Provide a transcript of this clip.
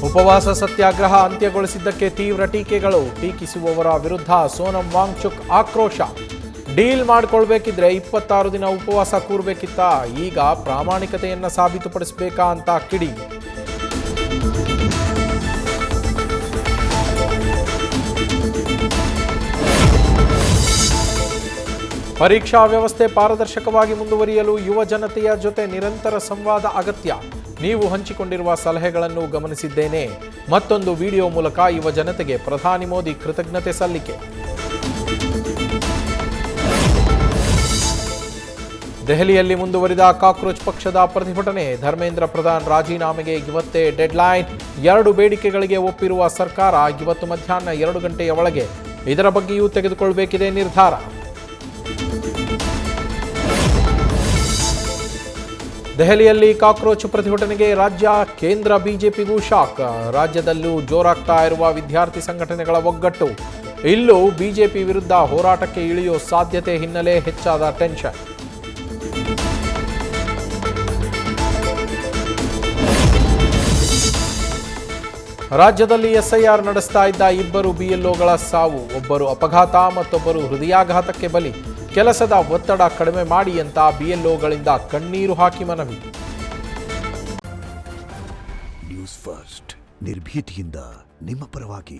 ಉಪವಾಸ ಸತ್ಯಾಗ್ರಹ ಅಂತ್ಯಗೊಳಿಸಿದ್ದಕ್ಕೆ ತೀವ್ರ ಟೀಕೆಗಳು. ಟೀಕಿಸುವವರ ವಿರುದ್ಧ ಸೋನಂ ವಾಂಗ್ಚುಕ್ ಆಕ್ರೋಶ. ಡೀಲ್ ಮಾಡಿಕೊಳ್ಬೇಕಿದ್ರೆ 26 ದಿನ ಉಪವಾಸ ಕೂರಬೇಕಿತ್ತ, ಈಗ ಪ್ರಾಮಾಣಿಕತೆಯನ್ನ ಸಾಬೀತುಪಡಿಸಬೇಕಾ ಅಂತ ಕಿಡಿ. ಪರೀಕ್ಷಾ ವ್ಯವಸ್ಥೆ ಪಾರದರ್ಶಕವಾಗಿ ಮುಂದುವರಿಯಲು ಯುವ ಜನತೆಯ ಜೊತೆ ನಿರಂತರ ಸಂವಾದ ಅಗತ್ಯ. ನೀವು ಹಂಚಿಕೊಂಡಿರುವ ಸಲಹೆಗಳನ್ನು ಗಮನಿಸಿದ್ದೇನೆ. ಮತ್ತೊಂದು ವಿಡಿಯೋ ಮೂಲಕ ಯುವ ಜನತೆಗೆ ಪ್ರಧಾನಿ ಮೋದಿ ಕೃತಜ್ಞತೆ ಸಲ್ಲಿಕೆ. ದೆಹಲಿಯಲ್ಲಿ ಮುಂದುವರಿದ ಕಾಕ್ರೋಚ್ ಪಕ್ಷದ ಪ್ರತಿಭಟನೆ. ಧರ್ಮೇಂದ್ರ ಪ್ರಧಾನ್ ರಾಜೀನಾಮೆಗೆ ಇವತ್ತೇ ಡೆಡ್ಲೈನ್. 2 ಬೇಡಿಕೆಗಳಿಗೆ ಒಪ್ಪಿರುವ ಸರ್ಕಾರ ಇವತ್ತು ಮಧ್ಯಾಹ್ನ 2 ಗಂಟೆಯ ಒಳಗೆ ಇದರ ಬಗ್ಗೆಯೂ ತೆಗೆದುಕೊಳ್ಳಬೇಕಿದೆ ನಿರ್ಧಾರ. ದೆಹಲಿಯಲ್ಲಿ ಕಾಕ್ರೋಚ್ ಪ್ರತಿಭಟನೆಗೆ ರಾಜ್ಯ, ಕೇಂದ್ರ ಬಿಜೆಪಿಗೂ ಶಾಕ್. ರಾಜ್ಯದಲ್ಲೂ ಜೋರಾಗ್ತಾ ಇರುವ ವಿದ್ಯಾರ್ಥಿ ಸಂಘಟನೆಗಳ ಒಗ್ಗಟ್ಟು. ಇಲ್ಲೂ ಬಿಜೆಪಿ ವಿರುದ್ಧ ಹೋರಾಟಕ್ಕೆ ಇಳಿಯೋ ಸಾಧ್ಯತೆ ಹಿನ್ನೆಲೆ ಹೆಚ್ಚಾದ ಟೆನ್ಷನ್. ರಾಜ್ಯದಲ್ಲಿ ಎಸ್ಐಆರ್ ನಡೆಸ್ತಾ ಇದ್ದ 2 ಬಿಎಲ್ಒಗಳ ಸಾವು. ಒಬ್ಬರು ಅಪಘಾತ, ಮತ್ತೊಬ್ಬರು ಹೃದಯಾಘಾತಕ್ಕೆ ಬಲಿ. ಕೆಲಸದ ಒತ್ತಡ ಕಡಿಮೆ ಮಾಡಿ ಅಂತ ಬಿಎಲ್ಒಗಳಿಂದ ಕಣ್ಣೀರು ಹಾಕಿ ಮನವಿ. ನ್ಯೂಸ್ ಫಸ್ಟ್, ನಿರ್ಭೀತಿಯಿಂದ ನಿಮ್ಮ ಪರವಾಗಿ.